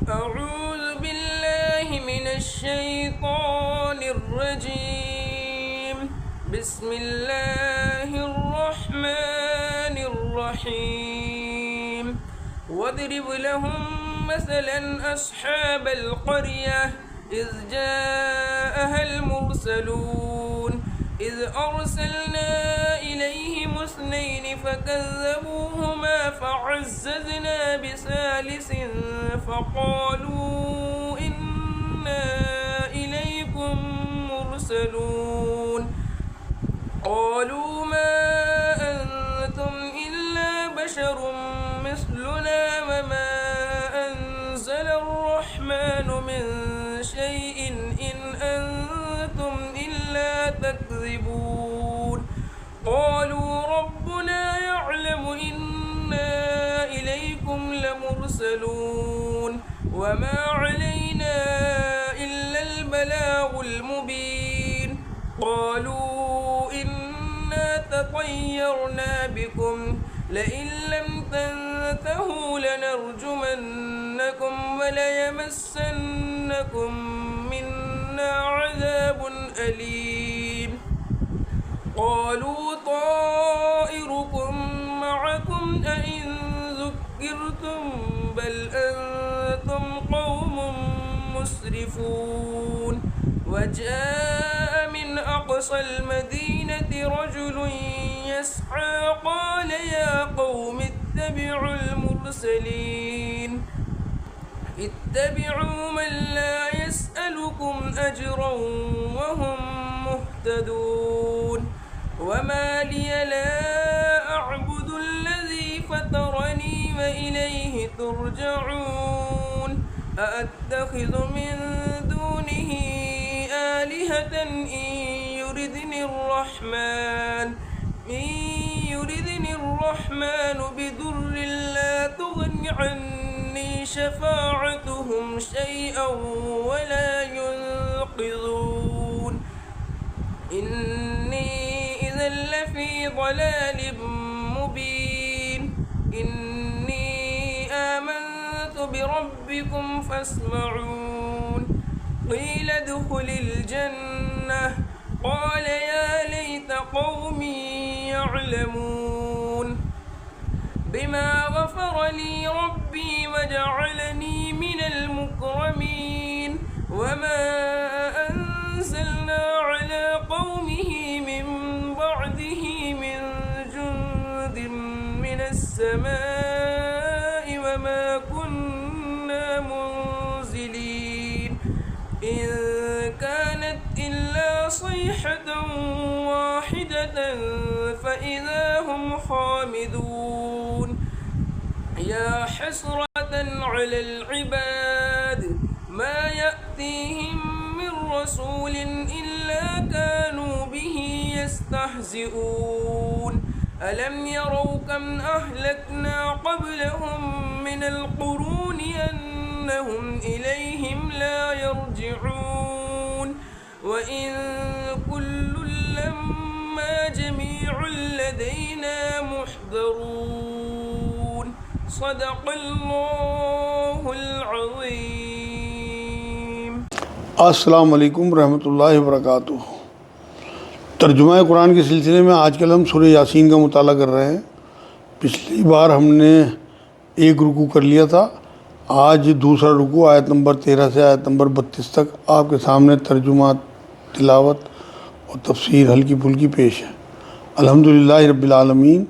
أعوذ بالله من الشيطان الرجيم. بسم الله الرحمن الرحيم. واضرب لهم مثلا أصحاب القرية إذ جاءها المرسلون إذ أرسلنا إليهم اثنين فكذبوهما فعززنا بثالث فقالوا إنا إليكم مرسلون قالوا ما أنتم إلا بشر مثلنا وما أنزل الرحمن من شيء إن أنتم إلا تكذبون قالوا ربنا يعلم إنا إليكم لمرسلون وما علينا إلا البلاغ المبين قالوا إنا تطيرنا بكم لئن لم تنتهوا لنرجمنكم وليمسنكم منا عذاب أليم قالوا طائركم معكم أئن ذكرتم بل أنتم قوم مسرفون وجاء من أقصى المدينة رجل يسعى قال يا قوم اتبعوا المرسلين اتبعوا من لا يسألكم أجرا وهم مهتدون وما لي لا أعبد الذي فطرني وإليه ترجعون أأتخذ من دونه آلهة إن يردني الرحمن بضر لا تغن عني شفاعتهم شيئا ولا ينقذون إني إذا لفي ضلال مبين إني آمنت بربكم فاسمعون قيل ادخل الجنة قال يا ليت قومي يعلمون بما غفر لي ربي وجعلني من المكرمين وما أنزلنا على قومه من بعده من جند من السماء وما كنا منزلين إن كانت إلا صيحة واحدة فإذا هم خامدون يا حسرة على العباد ما يأتيهم من رسول إلا كانوا به يستهزئون ألم يروا كم أهلكنا قبلهم من القرون أنهم إليهم لا يرجعون وإن كل لما جميع لدينا محضرون صدق اللہ العظیم۔ السلام علیکم ورحمۃ اللہ وبرکاتہ۔ ترجمہ قرآن کے سلسلے میں آج کل ہم سورہ یاسین کا مطالعہ کر رہے ہیں۔ پچھلی بار ہم نے ایک رکوع کر لیا تھا، آج دوسرا رکوع آیت نمبر 13 سے آیت نمبر 32 تک آپ کے سامنے ترجمہ، تلاوت اور تفسیر ہلکی پھلکی پیش ہے۔ الحمدللہ رب العالمین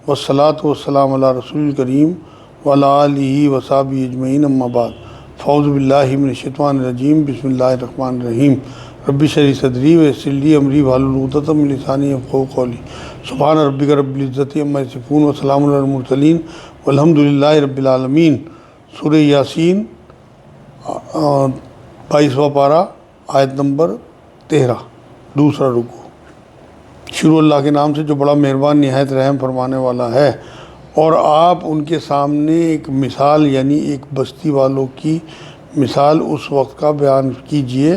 والصلاۃ والسلام علی رسول الکریم وعلی آلہ وصحبہ اجمعین، اما بعد، فاعوذ باللہ من الشیطان الرجیم، بسم اللہ الرحمن الرحیم۔ رب اشرح لی صدری ویسر لی امری واحلل عقدۃ من لسانی یفقہوا قولی۔ سبحان ربک رب العزۃ عما یصفون وسلام علی المرسلین والحمدللہ رب العالمین۔ سورہ یاسین 22واں پارہ آیت نمبر 13، دوسرا رکوع۔ شروع اللہ کے نام سے جو بڑا مہربان نہایت رحم فرمانے والا ہے۔ اور آپ ان کے سامنے ایک مثال یعنی ایک بستی والوں کی مثال اس وقت کا بیان کیجئے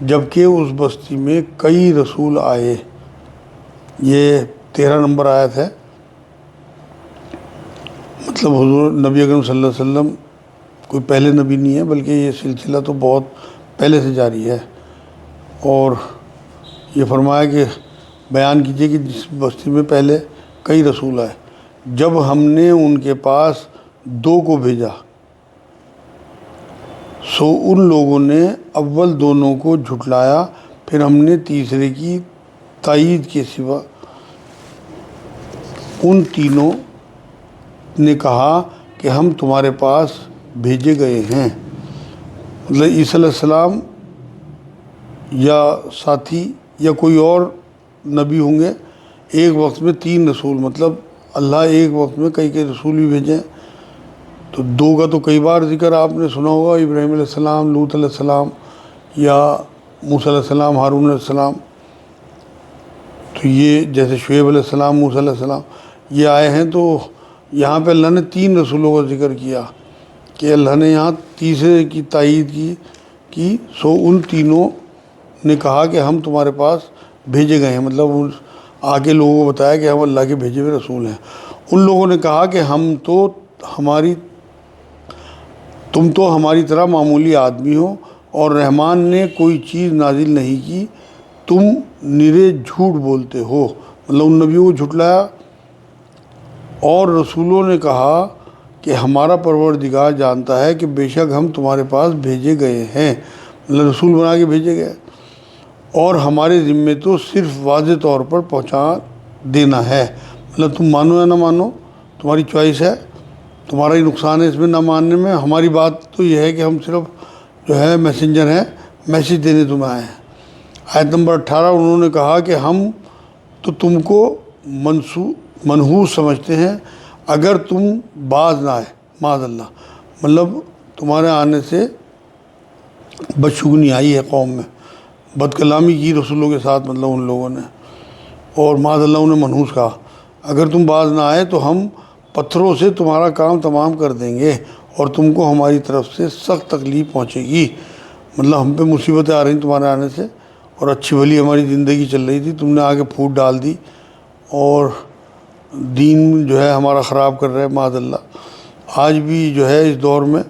جبکہ اس بستی میں کئی رسول آئے۔ یہ 13 نمبر آیت ہے۔ مطلب حضور نبی اکرم صلی اللہ علیہ وسلم کوئی پہلے نبی نہیں ہے، بلکہ یہ سلسلہ تو بہت پہلے سے جاری ہے۔ اور یہ فرمایا کہ بیان کیجئے کہ جس بستی میں پہلے کئی رسول آئے، جب ہم نے ان کے پاس 2 کو بھیجا سو ان لوگوں نے اول دونوں کو جھٹلایا، پھر ہم نے تیسرے کی تائید کے سوا ان تینوں نے کہا کہ ہم تمہارے پاس بھیجے گئے ہیں۔ مطلب عیسیٰ علیہ السلام یا ساتھی یا کوئی اور نبی ہوں گے، ایک وقت میں 3 رسول، مطلب اللہ ایک وقت میں کئی رسول بھی بھیجیں۔ تو 2 کا تو کئی بار ذکر آپ نے سنا ہوگا، ابراہیم علیہ السلام، لوط علیہ السلام، یا موسیٰ علیہ السلام، ہارون علیہ السلام۔ تو یہ جیسے شعیب علیہ السلام، موسیٰ علیہ السلام یہ آئے ہیں، تو یہاں پہ اللہ نے 3 رسولوں کا ذکر کیا کہ اللہ نے یہاں تیسرے کی تائید کی سو ان تینوں نے کہا کہ ہم تمہارے پاس بھیجے گئے ہیں، مطلب آگے لوگوں کو بتایا کہ ہم اللہ کے بھیجے ہوئے رسول ہیں۔ ان لوگوں نے کہا کہ تم تو ہماری طرح معمولی آدمی ہو اور رحمان نے کوئی چیز نازل نہیں کی، تم نرے جھوٹ بولتے ہو۔ مطلب ان نبیوں کو جھٹلایا، اور رسولوں نے کہا کہ ہمارا پروردگار جانتا ہے کہ بے شک ہم تمہارے پاس بھیجے گئے ہیں، مطلب رسول بنا کے بھیجے گئے، اور ہمارے ذمے تو صرف واضح طور پر پہنچا دینا ہے۔ مطلب تم مانو یا نہ مانو، تمہاری چوائس ہے، تمہارا ہی نقصان ہے اس میں نہ ماننے میں۔ ہماری بات تو یہ ہے کہ ہم صرف جو ہے میسنجر ہیں، میسیج دینے تمہیں آئے ہیں۔ آیت نمبر 18 انہوں نے کہا کہ ہم تو تم کو منحوس سمجھتے ہیں اگر تم باز نہ آئے، معاذ اللہ، مطلب تمہارے آنے سے بدشگونی آئی ہے قوم میں، بد کلامی کی رسولوں کے ساتھ، مطلب ان لوگوں نے، اور معاذ اللہ انہیں منحوس کہا۔ اگر تم باز نہ آئے تو ہم پتھروں سے تمہارا کام تمام کر دیں گے اور تم کو ہماری طرف سے سخت تکلیف پہنچے گی۔ مطلب ہم پہ مصیبتیں آ رہی تمہارے آنے سے، اور اچھی بھلی ہماری زندگی چل رہی تھی، تم نے آگے پھوٹ ڈال دی اور دین جو ہے ہمارا خراب کر رہے ہیں، معاذ اللہ۔ آج بھی جو ہے اس دور میں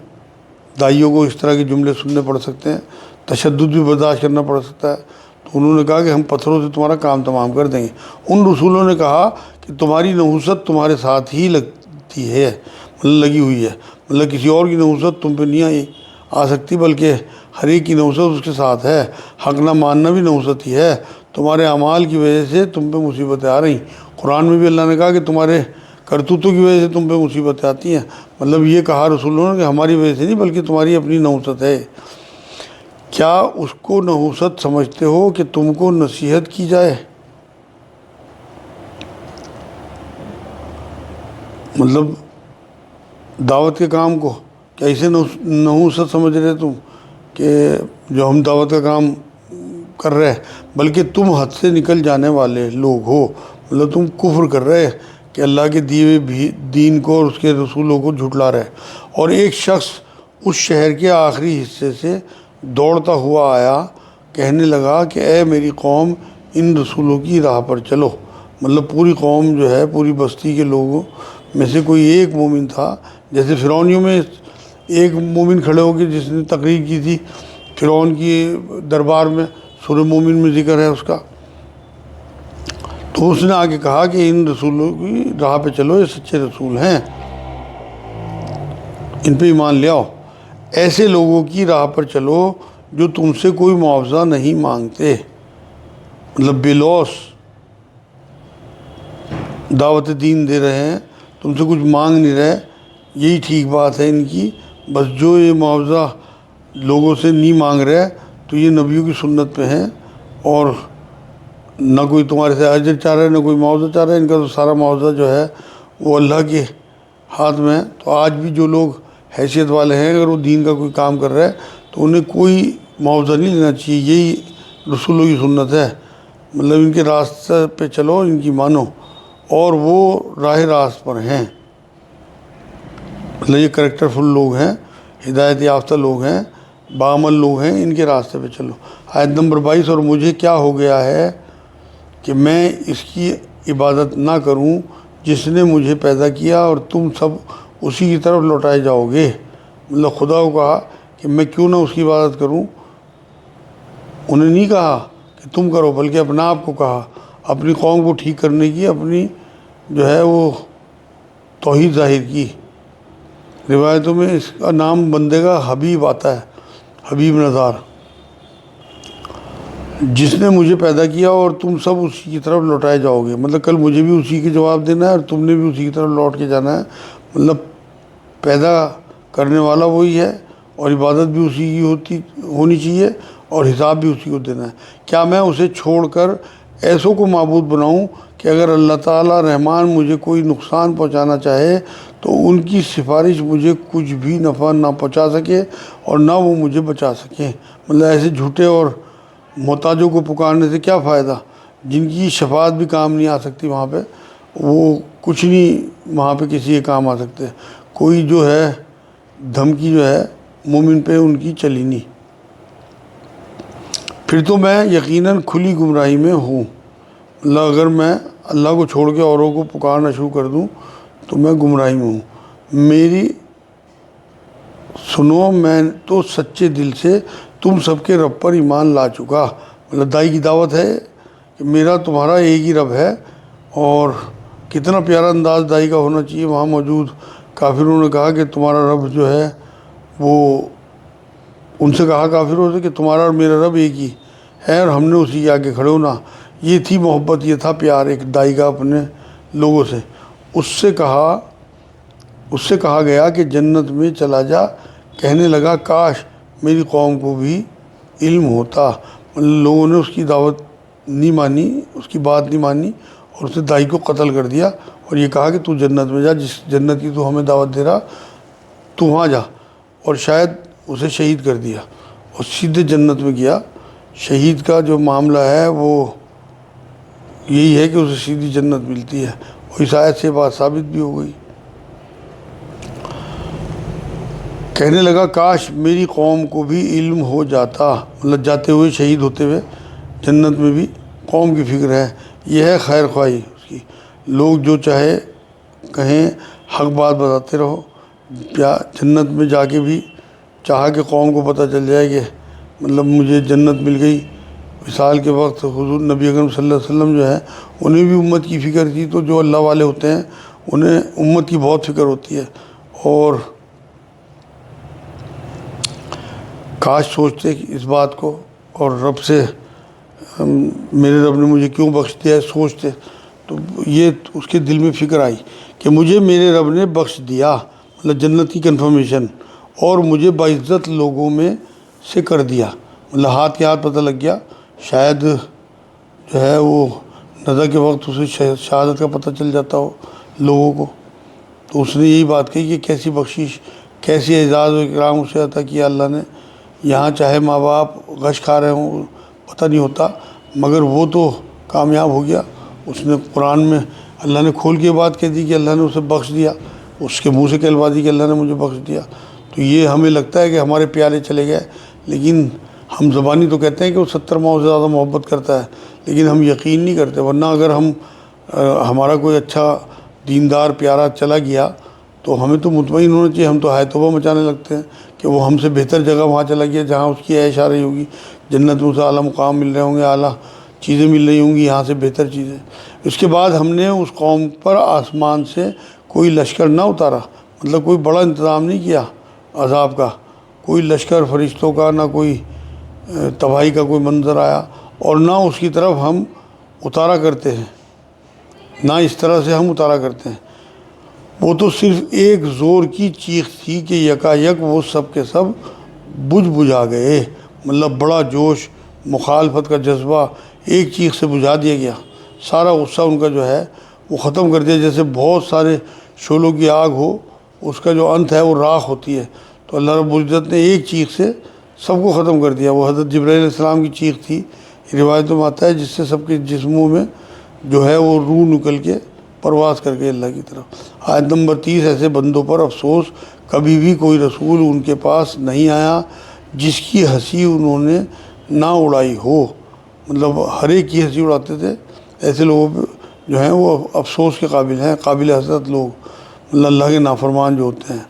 دائیوں کو اس طرح کے جملے سننے پڑ سکتے ہیں، تشدد بھی برداشت کرنا پڑ سکتا ہے۔ تو انہوں نے کہا کہ ہم پتھروں سے تمہارا کام تمام کر دیں گے۔ ان رسولوں نے کہا کہ تمہاری نحوست تمہارے ساتھ ہی لگتی ہے، مطلب لگی ہوئی ہے، مطلب کسی اور کی نحوست تم پہ نہیں آ سکتی، بلکہ ہر ایک کی نحوست اس کے ساتھ ہے۔ حق نہ ماننا بھی نحوست ہی ہے، تمہارے اعمال کی وجہ سے تم پہ مصیبتیں آ رہی۔ قرآن میں بھی اللہ نے کہا کہ تمہارے کرتوتوں کی وجہ سے تم پہ مصیبتیں آتی ہیں، مطلب یہ کہا رسولوں نے کہ ہماری وجہ سے نہیں بلکہ تمہاری اپنی نحوست ہے۔ کیا اس کو نحوست سمجھتے ہو کہ تم کو نصیحت کی جائے؟ مطلب دعوت کے کام کو کیا اسے نحوست سمجھ رہے تم کہ جو ہم دعوت کا کام کر رہے ہیں، بلکہ تم حد سے نکل جانے والے لوگ ہو۔ مطلب تم کفر کر رہے کہ اللہ کے دیے ہوئے دین کو اور اس کے رسولوں کو جھٹلا رہے۔ اور ایک شخص اس شہر کے آخری حصے سے دوڑتا ہوا آیا، کہنے لگا کہ اے میری قوم، ان رسولوں کی راہ پر چلو۔ مطلب پوری قوم جو ہے، پوری بستی کے لوگوں میں سے کوئی ایک مومن تھا، جیسے فرعونیوں میں ایک مومن کھڑے ہو کے جس نے تقریر کی تھی فرعون کی دربار میں، سورہ مومن میں ذکر ہے اس کا، تو اس نے آگے کہا کہ ان رسولوں کی راہ پہ چلو، یہ سچے رسول ہیں، ان پہ ایمان لے آؤ۔ ایسے لوگوں کی راہ پر چلو جو تم سے کوئی معاوضہ نہیں مانگتے، مطلب بلوس دعوت دین دے رہے ہیں، تم سے کچھ مانگ نہیں رہے، یہی ٹھیک بات ہے ان کی۔ بس جو یہ معاوضہ لوگوں سے نہیں مانگ رہے تو یہ نبیوں کی سنت پہ ہیں، اور نہ کوئی تمہارے سے اجر چاہ رہا ہے نہ کوئی معاوضہ چاہ رہا ہے، ان کا تو سارا معاوضہ جو ہے وہ اللہ کے ہاتھ میں ہے۔ تو آج بھی جو لوگ حیثیت والے ہیں، اگر وہ دین کا کوئی کام کر رہے ہیں تو انہیں کوئی معاوضہ نہیں لینا چاہیے، یہی رسولوں کی سنت ہے۔ مطلب ان کے راستے پہ چلو، ان کی مانو، اور وہ راہ راست پر ہیں، مطلب یہ کریکٹر فل لوگ ہیں، ہدایت یافتہ لوگ ہیں، بعمل لوگ ہیں، ان کے راستے پہ چلو۔ آیت نمبر 22 اور مجھے کیا ہو گیا ہے کہ میں اس کی عبادت نہ کروں جس نے مجھے پیدا کیا، اور تم سب اسی کی طرف لوٹائے جاؤ گے۔ مطلب خدا کو کہا کہ میں کیوں نہ اس کی عبادت کروں. انہیں نہیں کہا کہ تم کرو، بلکہ اپنے آپ کو کہا، اپنی قوم کو ٹھیک کرنے کی اپنی جو ہے وہ توحید ظاہر کی. روایتوں میں اس کا نام بندے کا حبیب آتا ہے، حبیب نظار. جس نے مجھے پیدا کیا اور تم سب اسی کی طرف لوٹائے جاؤ گے. مطلب کل مجھے بھی اسی کے جواب دینا ہے اور تم نے بھی اسی کی طرف لوٹ کے جانا ہے. مطلب پیدا کرنے والا وہی ہے اور عبادت بھی اسی کی ہونی چاہیے اور حساب بھی اسی کو دینا ہے. کیا میں اسے چھوڑ کر ایسوں کو معبود بناؤں کہ اگر اللہ تعالیٰ رحمان مجھے کوئی نقصان پہنچانا چاہے تو ان کی سفارش مجھے کچھ بھی نفع نہ پہنچا سکے اور نہ وہ مجھے بچا سکے. مطلب ایسے جھوٹے اور محتاجوں کو پکارنے سے کیا فائدہ جن کی شفاعت بھی کام نہیں آ سکتی. وہاں پہ وہ کچھ نہیں وہاں پہ کسی کے کام آ سکتے. کوئی جو ہے دھمکی جو ہے مومن پہ ان کی چلی نہیں. پھر تو میں یقیناً کھلی گمراہی میں ہوں. اللہ اگر میں اللہ کو چھوڑ کے اوروں کو پکارنا شروع کر دوں تو میں گمراہی میں ہوں. میری سنو، میں تو سچے دل سے تم سب کے رب پر ایمان لا چکا. مطلب دائی کی دعوت ہے کہ میرا تمہارا ایک ہی رب ہے. اور کتنا پیارا انداز دائی کا ہونا چاہیے. وہاں موجود کافروں نے کہا کہ تمہارا رب جو ہے وہ، ان سے کہا کافروں سے کہ تمہارا اور میرا رب ایک ہی ہے اور ہم نے اسی کے آگے کھڑے ہونا. یہ تھی محبت، یہ تھا پیار ایک دائی کا اپنے لوگوں سے. اس سے کہا گیا کہ جنت میں چلا جا. کہنے لگا کاش میری قوم کو بھی علم ہوتا. لوگوں نے اس کی دعوت نہیں مانی، اس کی بات نہیں مانی اور اسے دائی کو قتل کر دیا اور یہ کہا کہ تو جنت میں جا، جس جنت کی تو ہمیں دعوت دے رہا تو وہاں جا. اور شاید اسے شہید کر دیا اور سیدھے جنت میں گیا. شہید کا جو معاملہ ہے وہ یہی ہے کہ اسے سیدھی جنت ملتی ہے. اور اس آیت سے بات ثابت بھی ہو گئی. کہنے لگا کاش میری قوم کو بھی علم ہو جاتا. مطلب جاتے ہوئے شہید ہوتے ہوئے جنت میں بھی قوم کی فکر ہے. یہ ہے خیر خواہی اس کی. لوگ جو چاہے کہیں، حق بات بتاتے رہو. جنت میں جا کے بھی چاہا کہ قوم کو پتہ چل جائے کہ مطلب مجھے جنت مل گئی. وصال کے وقت حضور نبی اکرم صلی اللہ علیہ وسلم جو ہے انہیں بھی امت کی فکر تھی. تو جو اللہ والے ہوتے ہیں انہیں امت کی بہت فکر ہوتی ہے. اور کاش سوچتے اس بات کو اور رب سے میرے رب نے مجھے کیوں بخش دیا ہے سوچتے تو یہ اس کے دل میں فکر آئی کہ مجھے میرے رب نے بخش دیا. مطلب جنت کی کنفرمیشن. اور مجھے باعزت لوگوں میں سے کر دیا. مطلب ہاتھ کے ہاتھ پتہ لگ گیا. شاید جو ہے وہ نظر کے وقت اسے شہادت کا پتہ چل جاتا ہو لوگوں کو. تو اس نے یہی بات کہی کہ کیسی بخشش، کیسی اعزاز و اکرام اسے عطا کیا اللہ نے. یہاں چاہے ماں باپ غش کھا رہے ہوں پتہ نہیں ہوتا، مگر وہ تو کامیاب ہو گیا. اس نے قرآن میں اللہ نے کھول کے بات کہہ دی کہ اللہ نے اسے بخش دیا. اس کے منہ سے کہلوا دی کہ اللہ نے مجھے بخش دیا. تو یہ ہمیں لگتا ہے کہ ہمارے پیارے چلے گئے، لیکن ہم زبانی تو کہتے ہیں کہ وہ 70 ماؤں سے زیادہ محبت کرتا ہے، لیکن ہم یقین نہیں کرتے. ورنہ اگر ہمارا کوئی اچھا دیندار پیارا چلا گیا تو ہمیں تو مطمئن ہونا چاہیے. ہم تو ہائے توبہ مچانے لگتے ہیں کہ وہ ہم سے بہتر جگہ وہاں چلا گیا جہاں اس کی عیش آ رہی ہوگی. جنت میں اسے اعلیٰ مقام مل رہے ہوں گے، اعلیٰ چیزیں مل رہی ہوں گی یہاں سے بہتر چیزیں. اس کے بعد ہم نے اس قوم پر آسمان سے کوئی لشکر نہ اتارا. مطلب کوئی بڑا انتظام نہیں کیا عذاب کا. کوئی لشکر فرشتوں کا، نہ کوئی تباہی کا کوئی منظر آیا اور نہ اس کی طرف ہم اتارا کرتے ہیں، نہ اس طرح سے ہم اتارا کرتے ہیں. وہ تو صرف ایک زور کی چیخ تھی کہ یکایک وہ سب کے سب بجھا گئے. مطلب بڑا جوش، مخالفت کا جذبہ ایک چیخ سے بجھا دیا گیا. سارا غصہ ان کا جو ہے وہ ختم کر دیا. جیسے بہت سارے شعلوں کی آگ ہو، اس کا جو انت ہے وہ راکھ ہوتی ہے. تو اللہ رب العزت نے ایک چیخ سے سب کو ختم کر دیا. وہ حضرت جبرائیل علیہ السلام کی چیخ تھی، روایتوں میں آتا ہے، جس سے سب کے جسموں میں جو ہے وہ روح نکل کے پرواز کر کے اللہ کی طرف. آیت نمبر 30. ایسے بندوں پر افسوس، کبھی بھی کوئی رسول ان کے پاس نہیں آیا جس کی ہنسی انہوں نے نہ اڑائی ہو. مطلب ہر ایک کی ہنسی اڑاتے تھے. ایسے لوگوں پہ جو ہیں وہ افسوس کے قابل ہیں، قابل حسرت لوگ، اللہ کے نافرمان جو ہوتے ہیں.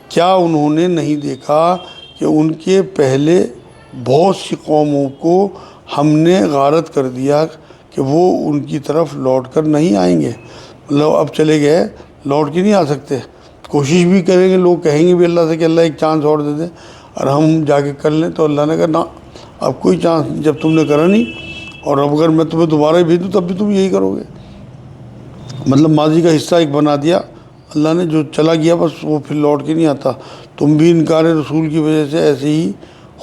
کیا انہوں نے نہیں دیکھا کہ ان کے پہلے بہت سی قوموں کو ہم نے غارت کر دیا کہ وہ ان کی طرف لوٹ کر نہیں آئیں گے. مطلب اب چلے گئے لوٹ کے نہیں آ سکتے. کوشش بھی کریں گے, لوگ کہیں گے بھی اللہ سے کہ اللہ ایک چانس اور دے دیں اور ہم جا کے کر لیں, تو اللہ نے کہا نا اب کوئی چانس نہیں, جب تم نے کرا نہیں, اور اب اگر میں تمہیں دوبارہ بھیج دوں تب بھی تم یہی کرو گے. مطلب ماضی کا حصہ ایک بنا دیا اللہ نے, جو چلا گیا بس وہ پھر لوٹ کے نہیں آتا. تم بھی انکار رسول کی وجہ سے ایسے ہی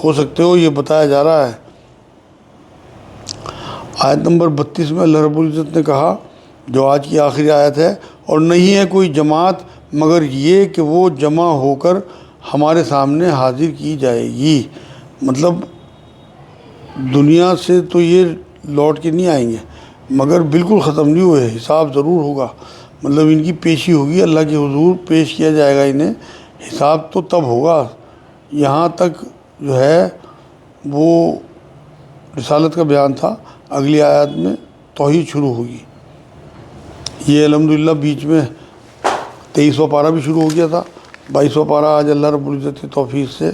ہو سکتے ہو, یہ بتایا جا رہا ہے. آیت نمبر 32 میں اللہ رب العزت نے کہا, جو آج کی آخری آیت ہے, اور نہیں ہے کوئی جماعت مگر یہ کہ وہ جمع ہو کر ہمارے سامنے حاضر کی جائے گی. مطلب دنیا سے تو یہ لوٹ کے نہیں آئیں گے, مگر بالکل ختم نہیں ہوئے, حساب ضرور ہوگا. مطلب ان کی پیشی ہوگی, اللہ کے حضور پیش کیا جائے گا انہیں. حساب تو تب ہوگا, یہاں تک جو ہے وہ رسالت کا بیان تھا. اگلی آیات میں توحید شروع ہوگی. یہ الحمدللہ بیچ میں 23واں پارہ بھی شروع ہو گیا تھا. 22واں پارہ آج اللہ رب العزت کی توفیق سے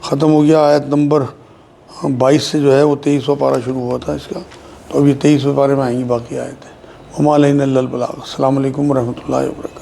ختم ہو گیا. آیت نمبر 22 سے جو ہے وہ 23واں پارہ شروع ہوا تھا اس کا, تو ابھی 23ویں پارے میں آئیں گی باقی آیتیں. وما علینا الا البلاغ. السلام علیکم ورحمۃ اللہ وبرکاتہ.